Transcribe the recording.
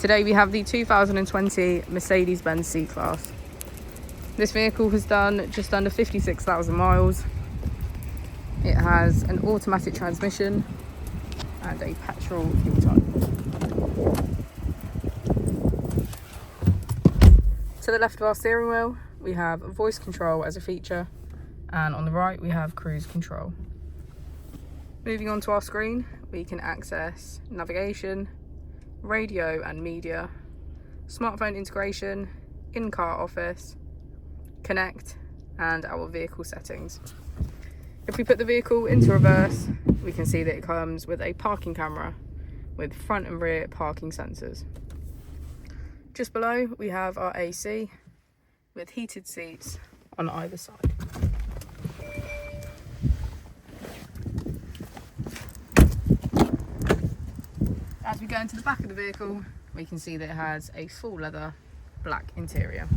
Today we have the 2020 Mercedes-Benz C-Class. This vehicle has done just under 56,000 miles. It has an automatic transmission and a petrol fuel type. To the left of our steering wheel, we have voice control as a feature, and on the right we have cruise control. Moving on to our screen, we can access navigation, radio and media, smartphone integration, in-car office, connect, and our vehicle settings. If we put the vehicle into reverse, we can see that it comes with a parking camera with front and rear parking sensors. Just below we have our AC with heated seats on either side. As we go into the back of the vehicle, we can see that it has a full leather black interior.